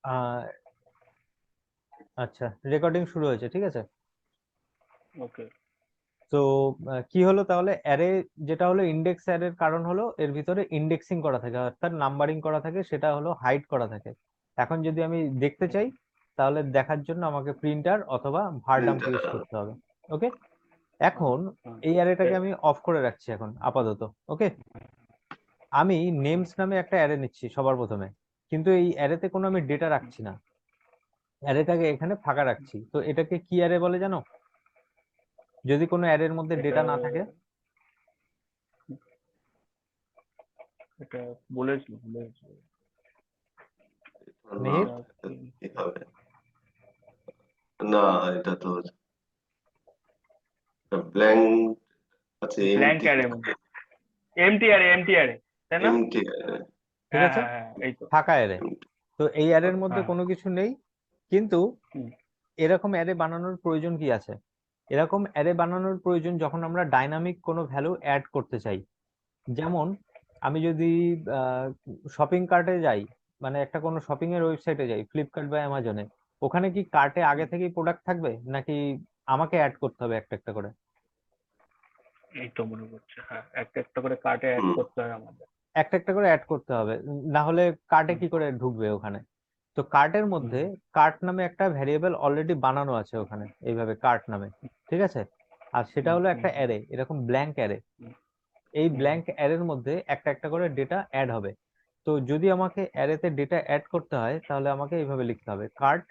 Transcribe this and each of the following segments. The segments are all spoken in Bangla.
আহ আচ্ছা, রেকর্ডিং শুরু হয়েছে, ঠিক আছে। ওকে। তো কি হলো তাহলে, অ্যারে যেটা হলো ইন্ডেক্স অ্যারের কারণ হলো এর ভিতরে ইন্ডেক্সিং করা থাকে, অর্থাৎ নাম্বারিং করা থাকে, সেটা হলো হাইড করা থাকে। এখন যদি আমি দেখতে চাই তাহলে দেখার জন্য আমাকে প্রিন্টার অথবা ভারডাম্প ইউজ করতে হবে। ওকে, এখন এই অ্যারেটাকে আমি অফ করে রাখছি এখন আপাতত। ওকে, আমি নেমস নামে একটা অ্যারে নিচ্ছি সবার প্রথমে, কিন্তু এই অ্যারেতে কোনো আমি ডেটা রাখছি না, অ্যারেটাকে এখানে ফাঁকা রাখছি। তো এটাকে কি অ্যারে বলে জানো, যদি কোনো অ্যারের মধ্যে এটা ডেটা না থাকে? এটা বলেছিল না, মিহির, কি হবে? না, এটা তো ব্ল্যাঙ্ক আছে, ব্ল্যাঙ্ক এমটি অ্যারে মনে এমটি অ্যারে, তাই না? এমটি ঠিক হ্যাঁ আছে, হ্যাঁ হ্যাঁ, এই তো। ফাঁকা অ্যারে। তো এই অ্যারের মধ্যে হ্যাঁ। কোনো কিছু নেই, কিন্তু হুম, এরকম অ্যারে বানানোর প্রয়োজন কি আছে? এরকম অ্যারে বানানোর প্রয়োজন যখন আমরা ডাইনামিক কোনো ভ্যালু অ্যাড করতে চাই। যেমন আমি যদি শপিং কার্টে যাই, মানে একটা কোনো শপিং এর ওয়েবসাইটে যাই, ফ্লিপকার্ট বা অ্যামাজনে, ওখানে কি কার্টে আগে থেকেই প্রোডাক্ট থাকবে, নাকি আমাকে অ্যাড করতে হবে একটা একটা করে? এই তো মনে করছে, হ্যাঁ, একটা একটা করে কার্টে অ্যাড করতে হয় আমাদের। একটা একটা করে অ্যাড করতে হবে, না হলে কার্টে হুম, কি করে ঢুকবে ওখানে? তো কার্টের হুম, মধ্যে কার্ট নামে একটা ভ্যারিয়েবল অলরেডি বানানো আছে ওখানে, এইভাবে কার্ট নামে, ঠিক আছে। আর সেটা হুম, হলো হুম, একটা অ্যারে, এরকম ব্ল্যাঙ্ক অ্যারে। হুম, এই হুম, ব্ল্যাঙ্ক অ্যারের মধ্যে একটা একটা করে ডেটা অ্যাড হবে। তো যদি আমাকে অ্যারেতে ডেটা অ্যাড করতে হয় তাহলে আমাকে এইভাবে লিখতে হবে, কার্ট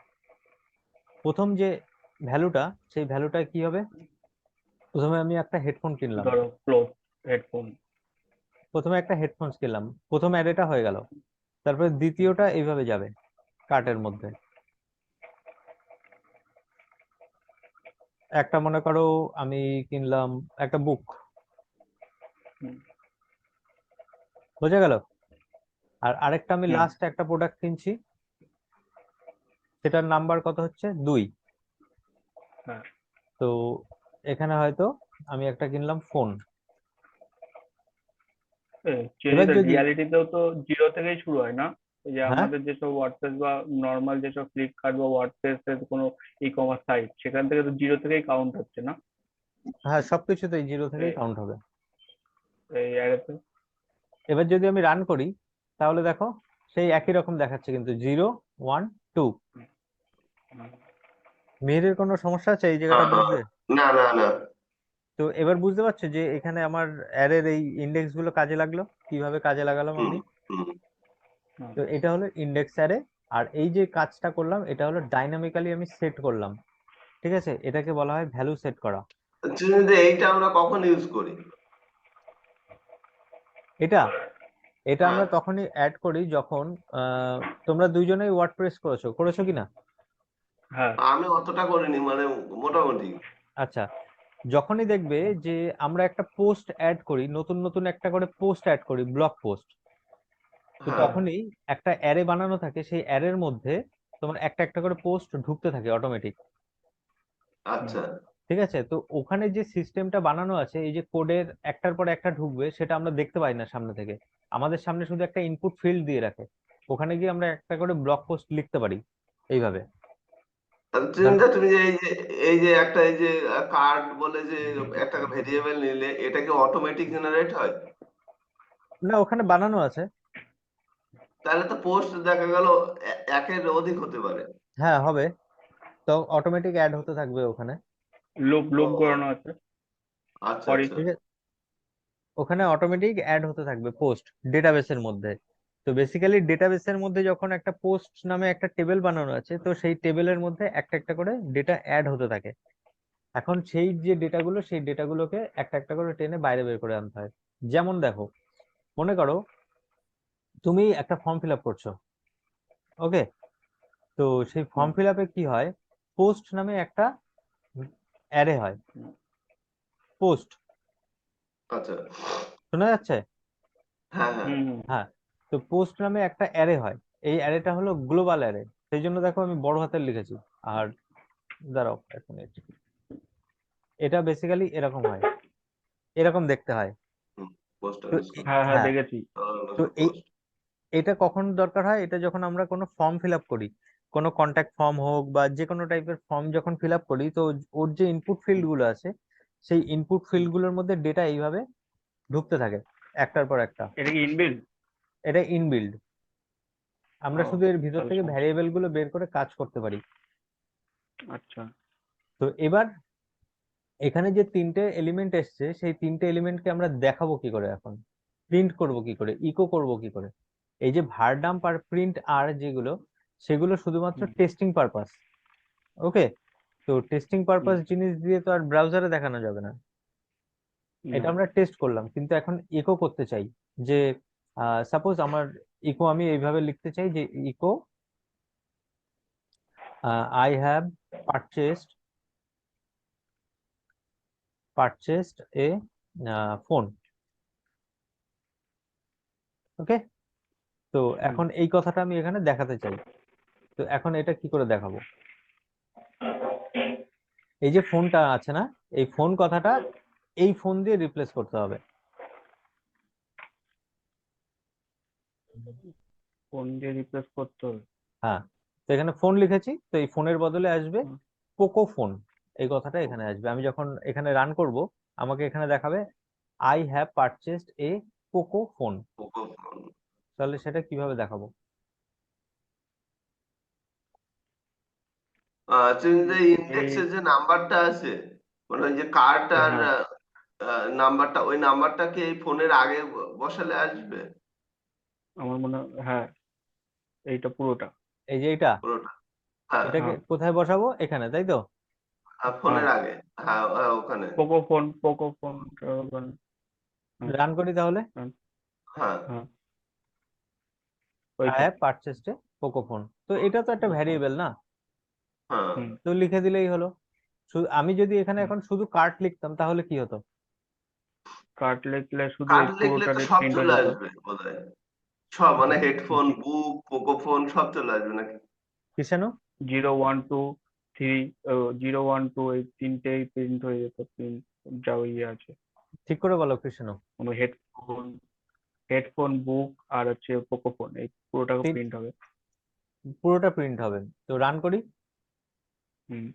প্রথম যে ভ্যালুটা, সেই ভ্যালুটা কি হবে? প্রথমে আমি একটা হেডফোন কিনলাম, ধরো ক্লোথ, হেডফোন। প্রথমে একটা হেডফোনস কিনলাম, প্রথম অ্যারেটা হয়ে গেল। তারপরে দ্বিতীয়টা এইভাবে যাবে কার্টের মধ্যে। একটা মনে করো আমি কিনলাম একটা বুক, বোঝা গেল। আর আরেকটা আমি হুম, লাস্ট একটা প্রোডাক্ট কিনছি, সেটার নাম্বার কত হচ্ছে 2। হ্যাঁ। তো এখানে হয়তো আমি একটা কিনলাম ফোন। এবার যদি, রিয়ালিটিতেও তো জিরো থেকেই শুরু হয় না? এই যে হ্যাঁ আমাদের যেসব ওয়ার্ডপ্রেস বা নর্মাল যেসব ফ্লিপকার্ট বা ওয়ার্ডপ্রেস এর কোনো ই কমার্স সাইট, সেখান থেকে তো জিরো থেকেই কাউন্ট হচ্ছে না? হ্যাঁ, সবকিছুতেই জিরো থেকেই এই কাউন্ট হবে। এই অ্যারেতে। এবার যদি আমি রান করি তাহলে দেখো সেই একই রকম দেখাচ্ছে, কিন্তু 0 1 2। মেহেরের কোনো সমস্যা আছে এই জায়গাটা বুঝতে? না, না, না। তো এবার বুঝতে পারছো যে এখানে আমার অ্যারের এই ইন্ডেক্স গুলো কাজে লাগলো, কিভাবে কাজে লাগালাম হুম, আমি? হুম। হুম, তো এটা হলো ইন্ডেক্স অ্যারে। আর এই যে কাজটা করলাম এটা হলো ডাইনামিক্যালি আমি সেট করলাম, ঠিক আছে, এটাকে বলা হয় ভ্যালু সেট করা। কিন্তু এইটা আমরা কখন ইউজ করি? এটা এটা হ্যাঁ, আমরা তখনই অ্যাড করি যখন তোমরা দুইজনেই ওয়ার্ডপ্রেস করেছো, করেছো কিনা? হ্যাঁ, আমি অতটা করিনি, মানে মোটামুটি। আচ্ছা, যখনই দেখবে যে আমরা একটা পোস্ট অ্যাড করি, নতুন নতুন একটা করে পোস্ট অ্যাড করি, ব্লগ পোস্ট, তো হ্যাঁ, তখনই একটা অ্যারে বানানো থাকে, সেই অ্যারের মধ্যে তোমার একটা একটা করে পোস্ট ঢুকতে থাকে অটোমেটিক, হুম, আচ্ছা, ঠিক আছে। তো ওখানে যে সিস্টেমটা বানানো আছে, এই যে কোডের একটার পর একটা ঢুকবে, সেটা আমরা দেখতে পাই না সামনে থেকে, আমাদের সামনে শুধু একটা ইনপুট ফিল্ড দিয়ে রাখে, ওখানে গিয়ে আমরা একটা করে ব্লগ পোস্ট লিখতে পারি এইভাবে। তাহলে ধরো, তুমি যে এই যে একটা এই যে কার্ড বলে যে একটা ভেরিয়েবল নিলে, এটা কি অটোমেটিক জেনারেট হয়? না ওখানে বানানো আছে। তাহলে তো পোস্ট দেখা গেল একের অধিক হতে পারে। হ্যাঁ হবে, তো অটোমেটিক অ্যাড হতে থাকবে ওখানে। লুপ ও, লুপ করানো আছে আচ্ছা, ফর ইচ। আচ্ছা। ঠিক আছে, ওখানে অটোমেটিক অ্যাড হতে থাকবে পোস্ট ডেটাবেসের মধ্যে। তো বেসিক্যালি ডেটাবেসের মধ্যে যখন একটা পোস্ট নামে একটা টেবিল বানানো আছে, তো সেই টেবিলের মধ্যে একটা একটা করে ডেটা অ্যাড হতে থাকে। এখন সেই যে ডেটাগুলো, সেই ডেটাগুলোকে একটা একটা করে টেনে বাইরে বের করে আনতে হয়। যেমন দেখো, মনে করো তুমি একটা ফর্ম ফিল আপ করছো, ওকে। তো সেই ফর্ম ফিল আপে কি হয়, পোস্ট নামে একটা অ্যারে হয়, পোস্ট, আচ্ছা, শোনা যাচ্ছে? হ্যাঁ, হ্যাঁ। হুম, হুম, হ্যাঁ, তো পোস্ট নামে একটা অ্যারে হয়, এই অ্যারেটা হলো গ্লোবাল অ্যারে, সেই জন্য দেখো আমি বড় হাতের লিখেছি। আর দাঁড়াও এক মিনিট, এটা বেসিক্যালি এরকম হয়, এরকম দেখতে হয়। পোস্ট তো আন্ডারস্কোর, হ্যাঁ হ্যাঁ, হ্যাঁ, দেখেছি। তো পোস্ট। এটা কখন দরকার হয়? এটা যখন আমরা কোনো ফর্ম ফিল আপ করি, কোনো কন্ট্যাক্ট ফর্ম হোক বা যে কোনো টাইপের ফর্ম যখন ফিল আপ করি, তো ওর যে ইনপুট ফিল্ড গুলো আছে, সেই ইনপুট ফিল্ড গুলোর মধ্যে ডেটা এইভাবে ঢুকতে থাকে একটার পর একটা। এটা কি ইনবিল্ড? এটা ইনবিল্ড। আমরা ও, শুধু এর ভিতর তাহলে থেকে সমস্যা। ভ্যারিয়েবল গুলো বের করে কাজ করতে পারি। আচ্ছা। তো এবার এখানে যে তিনটে এলিমেন্ট এসছে, সেই তিনটে এলিমেন্টকে আমরা দেখাবো কি করে, এখন প্রিন্ট করব কি করে, ইকো করব কি করে? এই যে var dump আর প্রিন্ট আর যেগুলো, সেগুলো শুধুমাত্র হুম, টেস্টিং পারপাস। ওকে, তো টেস্টিং হুম, পারপাস জিনিস দিয়ে তো আর ব্রাউজারে দেখানো যাবে না। এটা না। আমরা টেস্ট করলাম, কিন্তু এখন ইকো করতে চাই। যে সাপোজ আমার ইকো আমি এইভাবে লিখতে চাই যে ইকো I have purchased a phone. Okay, তো হুম, এখন এই কথাটা আমি এখানে দেখাতে চাই। তো এখন এটা কি করে দেখাবো? এই যে ফোনটা আছে না, এই ফোন কথাটা এই ফোন দিয়ে রিপ্লেস করতে হবে। ফোন দিয়ে রিপ্লেস করতে হবে। হ্যাঁ, তো এখানে ফোন লিখেছি, তো এই ফোনের বদলে আসবে হুম, পোকো ফোন। এই কথাটা এখানে আসবে। আমি যখন এখানে রান করব, আমাকে এখানে দেখাবে I have purchased A Poco phone. তাহলে সেটা কিভাবে দেখাবো? যে এই, ইন্ডেক্সের যে নাম্বারটা আছে, মানে ওই যে কার্ডটার হ্যাঁ, নাম্বারটা, ওই নাম্বারটা কি এই ফোনের আগে বসালে আসবে আমার মনে হয়, হ্যাঁ, এইটা পুরোটা। এই যে এটা, পুরোটা? হ্যাঁ, এটাকে হ্যাঁ, কোথায় বসাবো? এখানে, তাই তো? হ্যাঁ, ফোনের আগে। হ্যাঁ, হ্যাঁ, ওখানে। পোকো ফোন হ্যাঁ, রান করি তাহলে। হ্যাঁ, হ্যাঁ, হ্যাঁ, আই ওইটা। Have purchased A Poco phone. তো এটা তো একটা ভ্যারিয়েবল না? হ্যাঁ। হুম, তো লিখে দিলেই হলো। শুধু আমি যদি এখানে হুম। এখন শুধু কার্ট লিখতাম তাহলে কি হতো? কার্ড লিখলে শুধু কার্ড এই লিখলে পুরোটা তো সব প্রিন্ট হয়ে চলে যেত। আসবে বোধহয়। সব মানে হেডফোন, জি- বুক, পোকো ফোন সব চলে আসবে নাকি? কিষানু, 0 1 2 3, 0 1 2 এই তিনটেই প্রিন্ট হয়ে যেত, প্রিন্ট যা ইয়ে আছে। ঠিক করে বলো কৃষ্ণ। কোনো হেডফোন, বুক আর হচ্ছে পোকো ফোন, এই পুরোটাকে তিন, প্রিন্ট হবে। পুরোটা প্রিন্ট হবে। তো রান করি, হুম।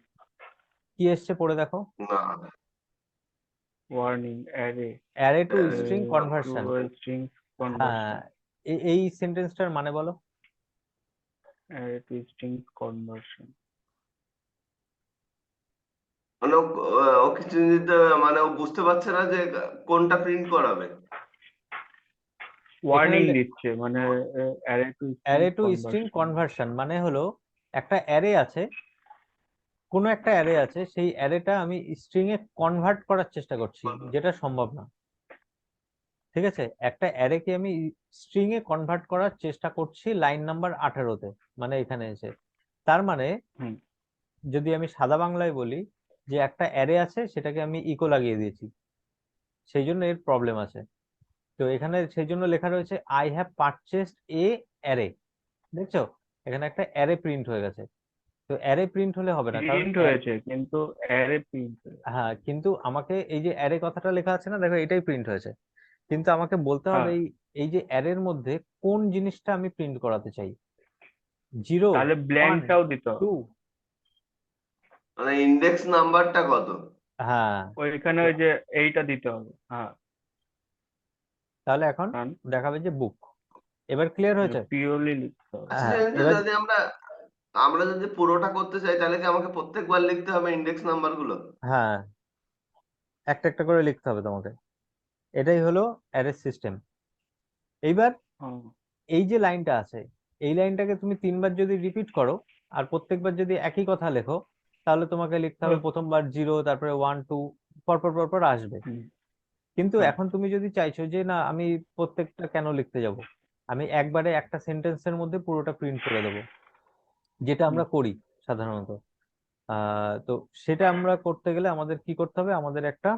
কি এসছে পড়ে দেখো। না। Warning array array to string to conversion. String হ্যাঁ, কনভার্সন। এই সেন্টেন্সটার মানে বলো। Array to string conversion. মানে ও কিছু দিতে, মানে ও বুঝতে পারছে না যে কোনটা প্রিন্ট করাবে। এখানে ওয়ার্নিং দিচ্ছে মানে array to string array to string conversion. Conversion মানে হলো একটা অ্যারে আছে, কোনো একটা অ্যারে আছে, সেই অ্যারেটা আমি স্ট্রিং এ কনভার্ট করার চেষ্টা করছি, যেটা সম্ভব না। ঠিক আছে, একটা অ্যারেকে আমি স্ট্রিং এ কনভার্ট করার চেষ্টা করছি লাইন নাম্বার 18-তে, মানে এখানে এসে। তার মানে হুম, যদি আমি সাদা বাংলায় বলি, যে একটা অ্যারে আছে, সেটাকে আমি ইকো লাগিয়ে দিয়েছি, সেই জন্য এর প্রবলেম আছে। তো এখানে সেই জন্য লেখা রয়েছে I have purchased A array. দেখছো, এখানে একটা অ্যারে প্রিন্ট হয়ে গেছে। তো অ্যারে প্রিন্ট হলে হবে না, কারণ প্রিন্ট হয়েছে কিন্তু অ্যারে প্রিন্ট হয়েছে। হ্যাঁ, কিন্তু আমাকে এই যে অ্যারে কথাটা লেখা আছে না, দেখো এটাই প্রিন্ট হয়েছে। কিন্তু আমাকে বলতে হবে হ্যাঁ, এই এই যে অ্যারের মধ্যে কোন জিনিসটা আমি প্রিন্ট করাতে চাই। 0, তাহলে 1, ব্ল্যাঙ্কটাও দিতে হবে। 2। মানে ইন্ডেক্স নাম্বারটা কত? হ্যাঁ, ওইখানে তো ওই যে এইটা দিতে হবে। হ্যাঁ, তাহলে এখন কারণ দেখাবে যে বুক। এবার ক্লিয়ার হয়েছে? পিওরলি লিখতে হবে। আচ্ছা, হ্যাঁ, জানেন তো, এবার যদি আমরা আমরা যদি পুরোটা করতে চাই, তাহলে কি আমাকে প্রত্যেকবার লিখতে হবে ইন্ডেক্স নাম্বার গুলো? হ্যাঁ, একটা একটা করে লিখতে হবে তোমাকে। এটাই হলো অ্যারে সিস্টেম। এইবার হুম, এই যে লাইনটা আছে, এই লাইনটাকে তুমি 3বার যদি রিপিট করো, আর প্রত্যেকবার যদি একই কথা লেখো, তাহলে তোমাকে লিখতে হবে প্রথমবার 0, তারপরে 1 2, পরপর পরপর আসবে। হুম, কিন্তু হ্যাঁ, এখন তুমি যদি চাইছো যে না, আমি প্রত্যেকটা কেন লিখতে যাব, আমি একবারে একটা সেন্টেন্সের মধ্যে পুরোটা প্রিন্ট করে দেবো, যেটা হুম, আমরা করি সাধারণত। তো সেটা আমরা করতে গেলে আমাদের কি করতে হবে? আমাদের একটা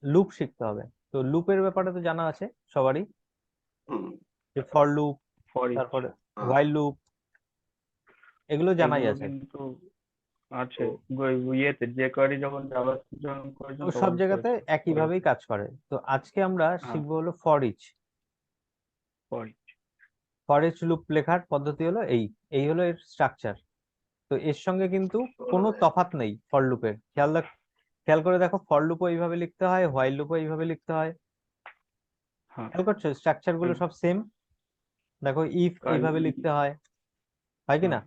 লুপ শিখতে হবে। তো লুপের ব্যাপারে তো জানা আছে সবারই, হুম। যে ফর লুপ, ফর ইচ। তারপরে হ্যাঁ। হোয়াইল লুপ, এগুলো জানাই এগুলো আছে। কিন্তু আছে তো ইয়েতে, যে কোয়ারি যখন জাভাস্ক্রিপ্ট যখন করেছেন ও সব তখন জায়গাতে করেছে ফর ইচ। একইভাবেই কাজ করে। তো আজকে আমরা হ্যাঁ, শিখবো হলো for each. For each. For each loop লেখার পদ্ধতি হলো এই হলো এর স্ট্রাকচার। তো এর সঙ্গে কিন্তু কোনো তফাৎ নেই ফর লুপের। খেয়াল করে দেখো, ফর লুপও এইভাবে লিখতে হয়, হোয়াইল লুপও এইভাবে লিখতে হয়। হ্যাঁ খেয়াল করছো স্ট্রাকচার গুলো সব সেম। দেখো ইফ এইভাবে লিখতে হয়, হয় কি না?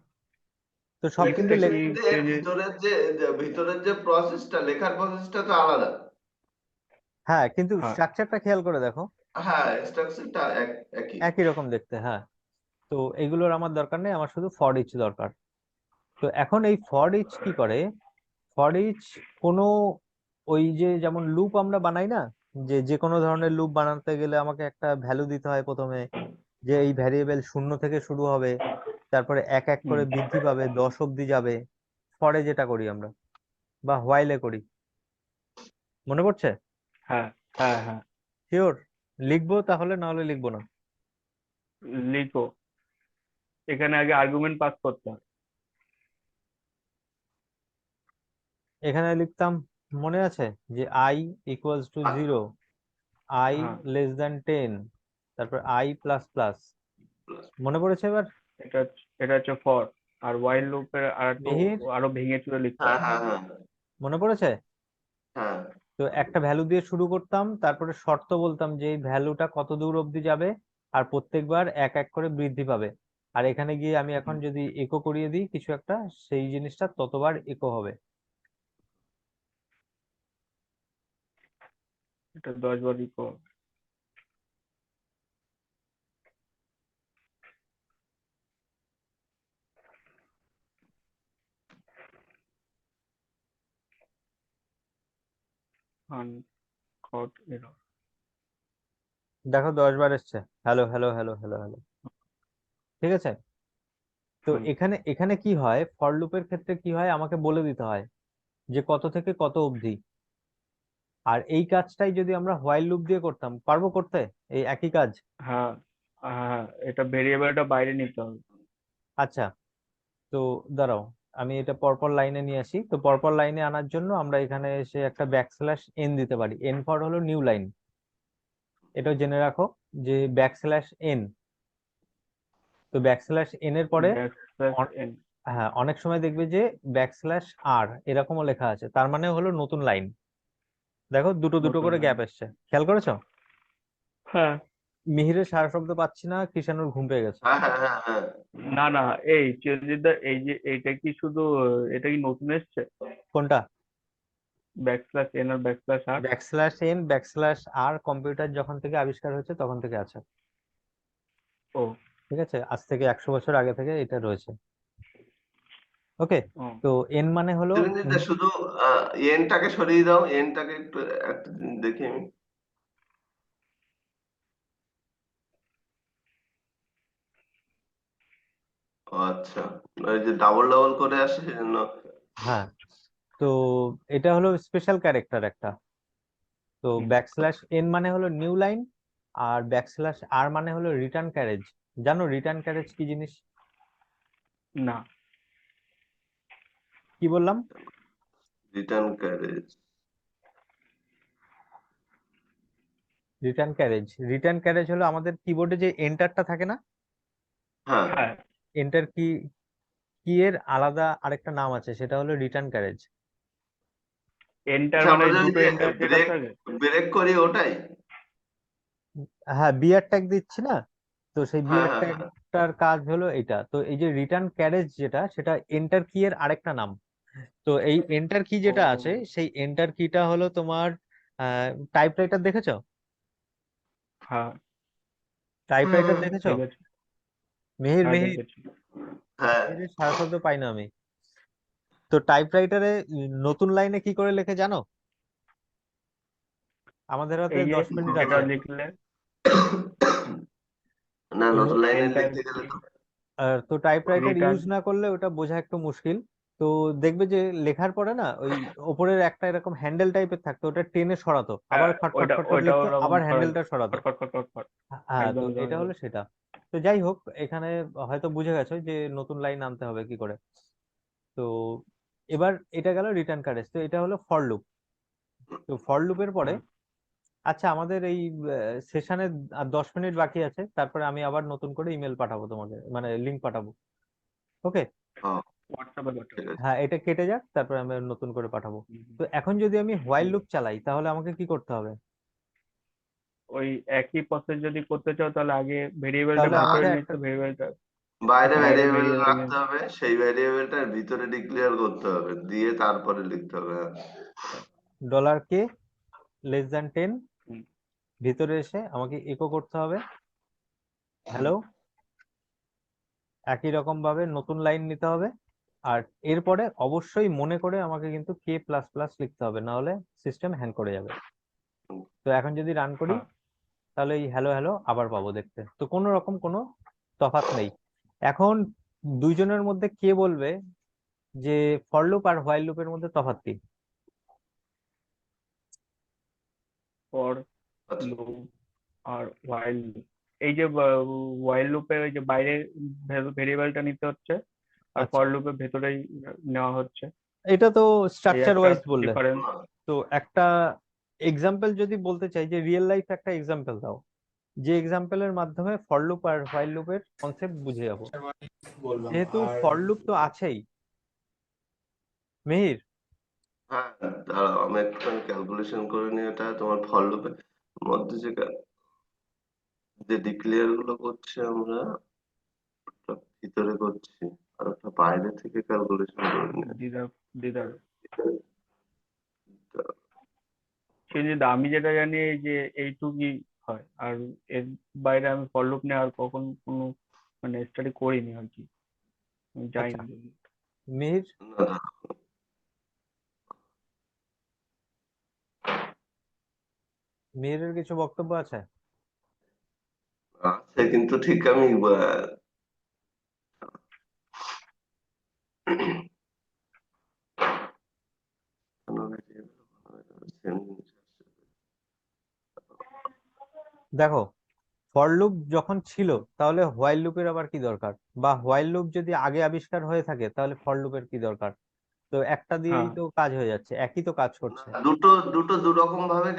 তো সব কিন্তু সেক্ষেত্রে ভিতরের যে প্রসেসটা, লেখার প্রসেসটা তো আলাদা। হ্যাঁ, কিন্তু হ্যাঁ স্ট্রাকচারটা খেয়াল করে দেখো, হ্যাঁ, স্ট্রাকচারটা একই। একই রকম দেখতে। হ্যাঁ, তো এইগুলোর আমার দরকার নেই, আমার শুধু ফর ইচ দরকার। তো এখন এই ফর ইচ কি করে? ফর ইচ কোনো ওই যে যেমন লুপ আমরা বানাই না, যে যে কোনো ধরনের লুপ বানাতে গেলে আমাকে একটা ভ্যালু দিতে হয় প্রথমে, যে এই ভ্যারিয়েবল 0 থেকে শুরু হবে, তারপরে এক এক হুম করে বৃদ্ধি পাবে, 10 অব্দি যাবে। ফরে যেটা করি আমরা, বা হোয়াইলে করি, মনে পড়ছে? হ্যাঁ হ্যাঁ হ্যাঁ শিওর? লিখবো তাহলে, না হলে লিখবো না? লিখো, এখানে আগে আর্গুমেন্ট পাস করতে হয়। এখানে লিখতাম, মনে আছে, যে i ইকুয়ালস টু 0, i হ্যাঁ লেস দ্যান 10, তারপর i প্লাস প্লাস। মনে পড়েছে এবার? এটা হচ্ছে ফর। আর ওয়াইল লুপের আর একটু মিহির, আরো ভেঙে চুরে লিখতে হ্যাঁ হয়। হ্যাঁ হ্যাঁ মনে পড়েছে? হ্যাঁ তো একটা ভ্যালু দিয়ে শুরু করতাম, তারপরে শর্ত বলতাম যে এই ভ্যালুটা কত দূর অবধি যাবে, আর প্রত্যেকবার এক এক করে বৃদ্ধি পাবে। আর এখানে গিয়ে আমি এখন হুম, যদি ইকো করিয়ে দিই কিছু একটা, সেই জিনিসটা ততবার ইকো হবে। এটা 10 বার লিখো। আনকট এরর। দেখো 10 বার এসছে, hello hello hello hello hello. ঠিক আছে? তো হুম এখানে এখানে কি হয়, ফর লুপের ক্ষেত্রে কি হয়, আমাকে বলে দিতে হয় যে কত থেকে কত অবধি। আর এই কাজটাই যদি আমরা হোয়াইল লুপ দিয়ে করতাম, পারবো করতে এই একই কাজ? হ্যাঁ হ্যাঁ, এটা ভেরিয়েবলটা বাইরে নিতে হবে। আচ্ছা, তো দাঁড়াও, আমি এটা পরপর লাইনে নিয়ে আসি। তো পরপর লাইনে আনার জন্য আমরা এখানে এসে একটা ব্যাকস্ল্যাশ এন দিতে পারি। এন ফর হলো নিউ লাইন, এটাও জেনে রাখো, যে ব্যাকস্ল্যাশ এন। তো ব্যাকস্ল্যাশ এন এর পরে ব্যাকস্ল্যাশ অন- এন। হ্যাঁ, অনেক সময় দেখবে যে ব্যাকস্ল্যাশ আর এরকমও লেখা আছে, তার মানে হলো নতুন লাইন। দেখো দুটো দুটো নতুন করে লাইন। গ্যাপ এসছে, খেয়াল করেছো? হ্যাঁ মিহিরের সারা শব্দ পাচ্ছি না, কৃষাণুর ঘুম পেয়ে গেছে। হ্যাঁ হ্যাঁ হ্যাঁ হ্যাঁ। না না, এই চিরঞ্জিতদা, এই যে এইটা কি শুধু এটা কি নতুন এসছে? কোনটা? ব্যাকস্ল্যাশ এন আর ব্যাকস্ল্যাশ আর। ব্যাকস্ল্যাশ এন ব্যাকস্ল্যাশ আর কম্পিউটার যখন থেকে আবিষ্কার হয়েছে তখন থেকে আছে। ও ঠিক আছে, আজ থেকে 100 বছর আগে থেকে এটা রয়েছে। ওকে। ও তো এন মানে হলো চিরঞ্জিত শুধু এনটাকে সরিয়ে দাও, এনটাকে একটু একটু দেখি আমি। ও আচ্ছা, ওই যে ডাবল ডাবল করে আসে সেজন্য। হ্যাঁ, তো এটা হলো স্পেশাল ক্যারেক্টার একটা। তো হুম, ব্যাকস্ল্যাশ এন মানে হলো নিউ লাইন, আর ব্যাকস্ল্যাশ আর মানে হলো রিটার্ন ক্যারেজ। জানো রিটার্ন ক্যারেজ কি জিনিস? না। কি বললাম? Return carriage. রিটার্ন ক্যারেজ হলো আমাদের কিবোর্ডে যে এন্টারটা থাকে না, হ্যাঁ, হ্যাঁ, এন্টার কি এর আলাদা আরেকটা নাম আছে, সেটা হলো রিটার্ন ক্যারেজ। এন্টার আচ্ছা, মানে আমরা যে দুটো এন্টার যেটা ব্রেক থাকে। ব্রেক করি ওটাই। হ্যাঁ, বিয়ার ট্যাগ দিচ্ছি না, তো সেই হ্যাঁ বিয়ার হ্যাঁ হ্যাঁ। ট্যাগটার কাজ হলো এটা। তো এই যে রিটার্ন ক্যারেজ যেটা, সেটা এন্টার কি এর আরেকটা নাম। তো এই এন্টার কি ও যেটা আছে, সেই এন্টার কিটা হলো তোমার টাইপরাইটার দেখেছো? হ্যাঁ টাইপরাইটার দেখেছো? দেখেছি। মিহির হ্যাঁ মিহির দেখেছি। হ্যাঁ, মিহিরের সারা শব্দ পাই না আমি। তো টাইপরাইটারে নতুন লাইনে কি করে লেখে জানো? আমাদের হাতে এই যে 10 মিনিট এটা আছে। লিখলে না, তো নতুন লাইনে এন্টার লিখতে গেলে কি, তো তো টাইপরাইটার রিটার্ন। ইউজ না করলে ওটা বোঝা একটু মুশকিল। তো দেখবে যে লেখার পরে না ওই ওপরের একটা এরকম হ্যান্ডেল টাইপের থাকতো, ওটা টেনে সরাতো, আবার হ্যাঁ, খটখট ওইটা খটখট ওইটা লিখতো, ওরকম আবার সরাই হ্যান্ডেলটা সরাতো। খট খট খট খট খট। হ্যাঁ, তো একদম একদম এটা একদম। হলো সেটা। তো যাই হোক, এখানে হয়তো বুঝে গেছো যে নতুন লাইন আনতে হবে কি করে। তো এবার এটা গেল রিটার্ন ক্যারেজ। তো এটা হলো ফর লুপ। তো ফর লুপের পরে হ্যাঁ আচ্ছা, আমাদের এই সেশনে আর 10 মিনিট বাকি আছে, তারপরে আমি আবার নতুন করে ইমেল পাঠাবো তোমাকে, মানে লিংক পাঠাবো। ওকে। হ্যাঁ, হোয়াটসঅ্যাপে পাঠাও। ঠিক আছে। হ্যাঁ, এটা কেটে যাক, তারপরে আমি নতুন করে পাঠাবো। হুম, তো এখন যদি আমি হোয়াইল ঠিক লুপ আছে। চালাই তাহলে আমাকে কি করতে হবে? ওই একই প্রসেস যদি করতে চাও তাহলে আগে ভেরিয়েবলটা তাহলে ভিতরে আমাকে নিতে, একটা ভেরিয়েবলটা বাইরে বাইরে ভ্যারিয়েবল ভেরিয়েবল নিয়ে। রাখতে হবে, সেই ভ্যারিয়েবলটার ভিতরে ডিক্লেয়ার করতে হবে, দিয়ে তারপরে লিখতে হবে। হ্যাঁ। $k <10 হুম, ভিতরে এসে আমাকে ইকো করতে হবে হ্যালো। একই রকম ভাবে নতুন লাইন নিতে হবে। আর এরপরে অবশ্যই মনে করে আমাকে কিন্তু K++ লিখতে হবে, না হলে সিস্টেম হ্যাং করে যাবে। তো এখন যদি রান করি হ্যাঁ। তাহলে এই হ্যালো হ্যালো আবার পাবো দেখতে, তো কোনো রকম কোনো তফাৎ নেই। এখন দুইজনের মধ্যে কে বলবে যে ফর লুপ আর হোয়াইল লুপের মধ্যে তফাৎ কি? ফর আচ্ছা, লুপ আর হোয়াইল লুপ, এই যে হোয়াইল লুপে ওই যে বাইরে ভেরিয়েবলটা নিতে হচ্ছে, আর আচ্ছা, ফর লুপের ভেতরেই নেওয়া হচ্ছে। এটা তো এই স্ট্রাকচার একটা ওয়াইজ বললে। ডিফারেন্স। তো একটা এক্সাম্পল যদি বলতে চাই, যে রিয়েল লাইফ একটা এক্সাম্পল দাও, যে এক্সাম্পলের মাধ্যমে ফর লুপ আর হোয়াইল লুপের কনসেপ্ট বুঝে যাবো। যেহেতু ফর লুপ তো আছেই, মিহির। হ্যাঁ, দাঁড়াও আমি একটুখানি ক্যালকুলেশন করে নিই। এটা তোমার ফর লুপের মধ্যে যে যে ডিক্লেয়ার গুলো করছি আমরা, একটা ভিতরে করছি আর একটা বাইরে থেকে ক্যালকুলেশন করে নিই। দিদার দিদার কিন্তু আমি যেটা জানি এই যে এইটুকুই হয়, আর এর বাইরে আমি ফর লুপ নিয়ে আর কখন কোনো মানে স্টাডি করিনি আর কি, আমি আচ্ছা, যাইনি। মিহির, না, না, মিহিরের কিছু বক্তব্য আছে? আছে কিন্তু ঠিক আমি দেখো, ফর লুপ যখন ছিল তাহলে হোয়াইল লুপের আবার কি দরকার? বা হোয়াইল লুপ যদি আগে আবিষ্কার হয়ে থাকে তাহলে ফর লুপের কি দরকার? তো একটা দিয়েই হ্যাঁ, তো কাজ হয়ে যাচ্ছে, একই তো কাজ না, করছে। দুটো দুটো দু রকম ভাবে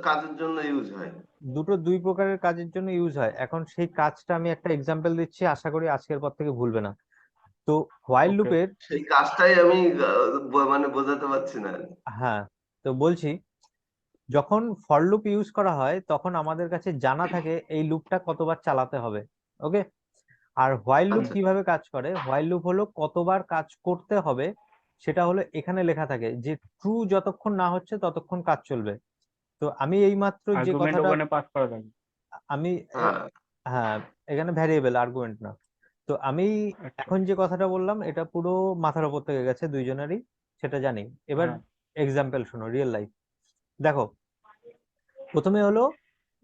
কাজের জন্য ইউজ হয়। দুটো দুই প্রকারের কাজের জন্য ইউজ হয়। এখন সেই কাজটা আমি একটা এক্সাম্পল দিচ্ছি, আশা করি আজকের পর থেকে ভুলবে না। তো হোয়াইল ওকে। লুপের, সেই কাজটাই আমি মানে বোঝাতে পারছি না। হ্যাঁ, তো বলছি, যখন ফর লুপ ইউজ করা হয় তখন আমাদের কাছে জানা থাকে এই লুপটা কতবার চালাতে হবে। ওকে। আর হোয়াইল লুপ আচ্ছা, কিভাবে কাজ করে? হোয়াইল লুপ হলো কতবার কাজ করতে হবে সেটা হলো এখানে লেখা থাকে, যে ট্রু যতক্ষণ না হচ্ছে ততক্ষণ কাজ চলবে। তো আমি এইমাত্র যে আর্গুমেন্ট কথাটা, ওখানে পাস করা থাকে। আমি হ্যাঁ, হ্যাঁ, এখানে ভ্যারিয়েবল আর্গুমেন্ট না। তো আমি আচ্ছা। এখন যে কথাটা বললাম এটা পুরো মাথার উপর থেকে গেছে দুইজনেরই, সেটা জানি। এবার হ্যাঁ। এক্সাম্পল শোনো, রিয়েল লাইফ। দেখো, প্রথমে হলো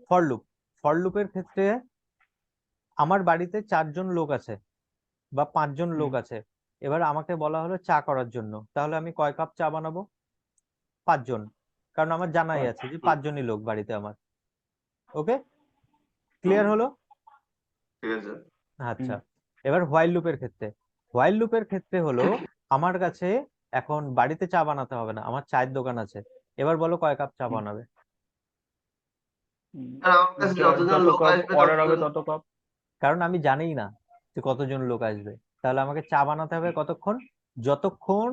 ফর লুপ। ফর লুপের ক্ষেত্রে আমার বাড়িতে 4জন লোক আছে বা 5জন হুম। লোক আছে। এবার আমাকে বলা হলো চা করার জন্য, তাহলে আমি কয় কাপ চা বানাবো? 5জন। কারণ আমার জানাই পাঁচ। আছে যে হুম, 5জনই লোক বাড়িতে আমার। ওকে, হুম, ক্লিয়ার হলো? ঠিক আছে। আচ্ছা, হুম। এবার হোয়াইল লুপের ক্ষেত্রে, হোয়াইল লুপের ক্ষেত্রে হলো আমার কাছে এখন বাড়িতে চা বানাতে হবে না, আমার চায়ের দোকান আছে। এবার বলো কয় কাপ চা হুম। বানাবে? হুম। আর আমার কাছে যতজন যত লোক কাপ আসবে অর্ডার হবে ততজন। তত কাপ। কারণ আমি জানিই না যে কতজন লোক আসবে। তাহলে আমাকে চা বানাতে হবে কতক্ষণ? যতক্ষণ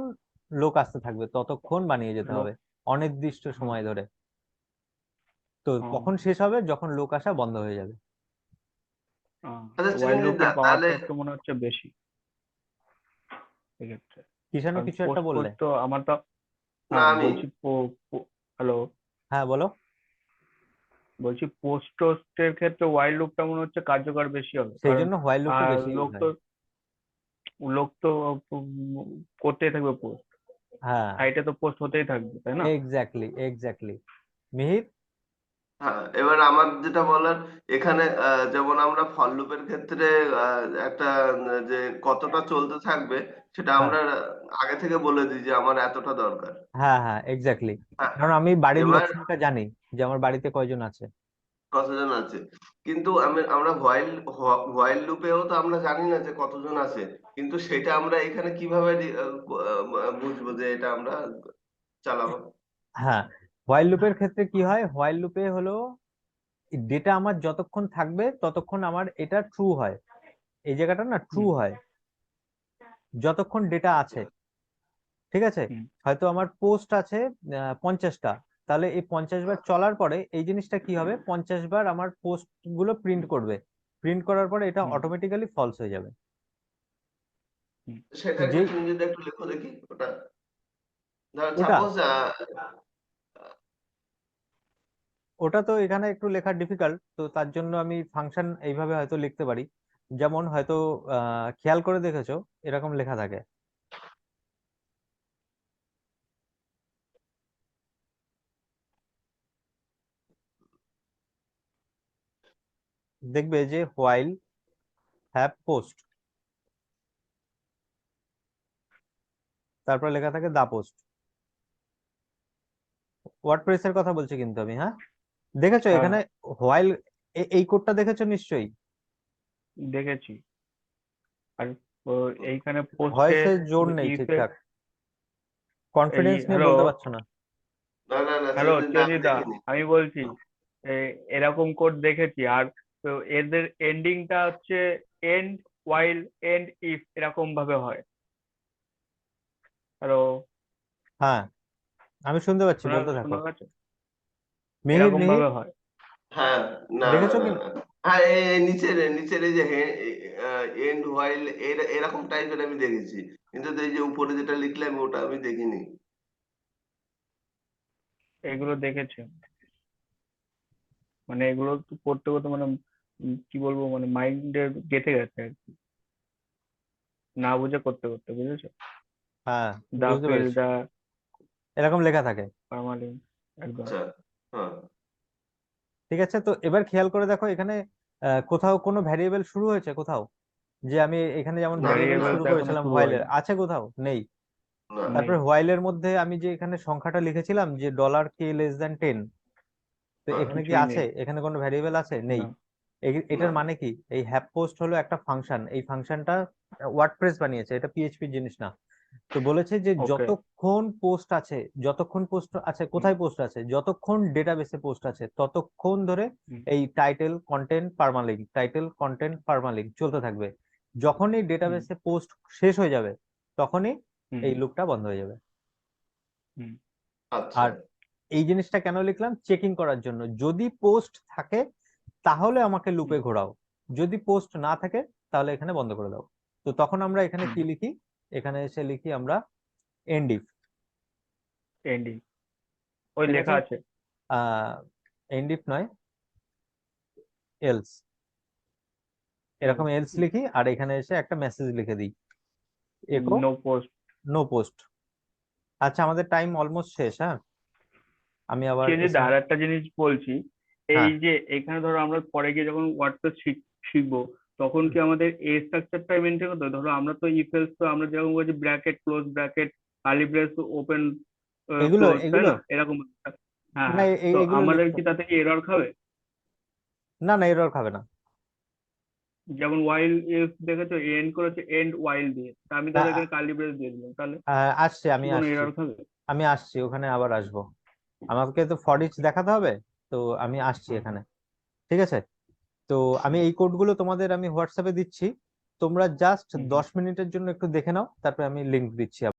লোক আসতে থাকবে ততক্ষণ বানিয়ে যেতে লোক। হবে, অনির্দিষ্ট হ্যাঁ। সময় ধরে। তো হ্যাঁ। কখন শেষ হবে? যখন লোক আসা বন্ধ হয়ে যাবে। হ্যাঁ। আচ্ছা, ওয়াইল চিরঞ্জিত দা, লুপের তাহলে পাওয়ারটা একটু মনে হচ্ছে বেশি এক্ষেত্রে। কিষানু কারণ কিছু একটা পোস্ট কোড বললে? তো আমার তো। না হ্যাঁ, আমি বলছি হ্যালো। হ্যাঁ, বলো। বলছি পোস্ট টোস্টের ক্ষেত্রে ওয়াইল লুপটা মনে হচ্ছে কার্যকর বেশি হবে, সেই কারণ জন্য হোয়াইল লুপটা আর বেশি ইউজ লোক তো হয়। লোক তো উম, করতেই থাকবে পোস্ট, হ্যাঁ, সাইটে তো পোস্ট হতেই থাকবে, তাই না? Exactly exactly. মিহির, হ্যাঁ, এবার আমার যেটা বলার এখানে, যেমন আমরা ফর লুপের ক্ষেত্রে একটা যে কতটা চলতে থাকবে সেটা হ্যাঁ আমরা আগে থেকে বলে দিই যে আমার এতটা দরকার। হ্যাঁ হ্যাঁ, এক্স্যাক্টলি। হ্যাঁ, কারণ আমি বাড়ির লোক এবার সংখ্যা জানি, যে আমার বাড়িতে কয়জন আছে। কতজন আছে, কিন্তু আমরা হোয়াইল লুপেও তো আমরা জানি না যে কতজন আছে। কিন্তু সেটা আমরা এখানে কিভাবে বুঝবো যে এটা আমরা চালাবো? হ্যাঁ, হোয়াইল লুপের ক্ষেত্রে কি হয়, হোয়াইল লুপে হলো ডেটা আমার যতক্ষণ থাকবে ততক্ষণ আমার এটা ট্রু হয়, এই জায়গাটা না ট্রু হুম হয় যতক্ষণ ডেটা আছে। ঠিক আছে, হুম হয়তো আমার পোস্ট আছে 50টা, তাহলে এই 50 বার চলার পরে এই জিনিসটা কি হবে, 50 বার আমার পোস্ট গুলো প্রিন্ট করবে, প্রিন্ট করার পরে এটা হুম অটোমেটিক্যালি ফলস হয়ে যাবে। হুম সেটা তো একটু যেই তুমি যদি একটু লেখো দেখি ওটা। ধরো ওটা সাপোজ ওটা তো এখানে একটু লেখা ডিফিকাল্ট, তো তার জন্য আমি ফাংশন এইভাবে হয়তো লিখতে পারি। যেমন হয়তো খেয়াল করে দেখেছো এরকম লেখা থাকে, দেখবে যে হোয়াইল হ্যাভ পোস্ট, তারপর লেখা থাকে দা পোস্ট। ওয়ার্ডপ্রেস এর কথা বলছি কিন্তু আমি, হ্যাঁ দেখেছো হ্যাঁ এখানে হোয়াইল, এই কোডটা দেখেছো নিশ্চয়ই। দেখেছি। আর ও এইখানে পোস্টে ভয়েসের জোর নেই ইফ ঠিকঠাক, এই কনফিডেন্স নিয়ে হ্যালো বলতে পারছো না। না না না হ্যালো চিরঞ্জিত, না, আমি চিরঞ্জিত দা, দেখিনি। আমি বলছি এরকম কোড দেখেছি। আর তো এদের এন্ডিংটা হচ্ছে এন্ড ওয়াইল এন্ড ইফ এরকম ভাবে হয়। হ্যালো, হ্যাঁ আমি শুনতে পাচ্ছি, শোনা বলতে থাকো। শোনা গেছে? মিহির, এরকম মিহির ভাবে হয়। হ্যাঁ, না না দেখেছো না কি? না। হ্যাঁ, এই নিচের নিচের এই যে এন্ড হোয়াইল এরকম টাইপের আমি দেখেছি, কিন্তু এই যে উপরে যেটা লিখলাম ওটা আমি দেখিনি। এগুলো দেখেছি, মানে এগুলো তো পড়তে পড়তে মানে কি বলবো, মানে মাইন্ডে গেঁথে গেছে আর কি, না বুঝে করতে করতে, বুঝেছো? হ্যাঁ দা বুঝতে ফিল পেরেছি, দা এরকম লেখা থাকে। পারমালিন একদম। আচ্ছা। হ্যাঁ। ঠিক আছে, তো এবার খেয়াল করে দেখো এখানে কোথাও কোনো ভ্যারিয়েবল শুরু হয়েছে কোথাও, যে আমি এখানে যেমন না ভ্যারিয়েবল না ভ্যারিয়েবল শুরু তো এখনো করেছিলাম শুরু হোয়াইলের, হয়নি। আছে কোথাও? নেই। না। নেই। তারপরে হোয়াইলের মধ্যে আমি যে এখানে সংখ্যাটা লিখেছিলাম যে $k<10, তো হ্যাঁ। এখানে কি কিছুই আছে, নেই। এখানে কোনো ভ্যারিয়েবল আছে? নেই। না। না। এটার মানে কি, এই হ্যাপ পোস্ট হলো একটা ফাংশন, এই ফাংশনটা ওয়ার্ডপ্রেস বানিয়েছে, এটা পিএইচপি জিনিস না। তো বলেছে যে ওকে। যতক্ষণ পোস্ট আছে, যতক্ষণ পোস্ট আছে, কোথায় পোস্ট আছে, যতক্ষণ ডেটাবেসে পোস্ট আছে ততক্ষণ ধরে এই title content permalink, title content permalink চলতে থাকবে। যখনই ডেটাবেসে পোস্ট শেষ হয়ে যাবে তখনই এই লুপটা বন্ধ হয়ে যাবে। আচ্ছা। আর এই জিনিসটা কেন লিখলাম, চেকিং করার জন্য, যদি পোস্ট থাকে তাহলে আমাকে লুপে ঘোরাও, যদি পোস্ট না থাকে তাহলে এখানে বন্ধ করে দাও। তো তখন আমরা এখানে কি লিখি, এখানে এসে লিখি আমরা এন্ড ইফ। এন্ডিং ওই ঠিক আছে, লেখা আছে। এন্ড ইফ নয়, এলস, এরকম এলস লিখি আর এখানে এসে একটা মেসেজ লিখে দিই, একো নো পোস্ট। No post. আচ্ছা আমাদের টাইম অলমোস্ট শেষ, হ্যাঁ আমি আবার সে যে এসে, আর একটা জিনিস বলছি, এই হ্যাঁ যে এখানে ধরো আমরা পরে গিয়ে যখন ওয়ার্ডপ্রেস শিখবো, তখন কি আমাদের এই স্ট্রাকচারটাই মেনটেন করতে হবে? ধরো আমরা তো ইফ এলস তো আমরা যেরকম বলছি bracket close bracket curly brace open এগুলো ক্লোজ, তাই এগুলো না? এরকম। হ্যাঁ না হ্যাঁ, তো এগুলো আমাদের লিখতে, কি তাতে কি এরর খাবে? না না এরর খাবে না। যেমন ওয়াইল ইফ দেখেছো এন্ড করেছে এন্ড ওয়াইল দিয়ে, তা আমি তাহলে না, এখানে কার্লি ব্রেস দিয়ে দিলাম, তাহলে আসছি, কি আমি কোনো আসছি, এরর খাবে? আমি আসছি ওখানে আবার আসবো, আমাকে তো ফর ইচ দেখাতে হবে, তো আমি আসছি হ্যাঁ এখানে। ঠিক আছে, তো আমি এই কোডগুলো তোমাদের আমি হোয়াটসঅ্যাপে দিচ্ছি, তোমরা জাস্ট হুম হুম 10 মিনিটের জন্য একটু দেখে নাও, তারপরে আমি লিংক দিচ্ছি।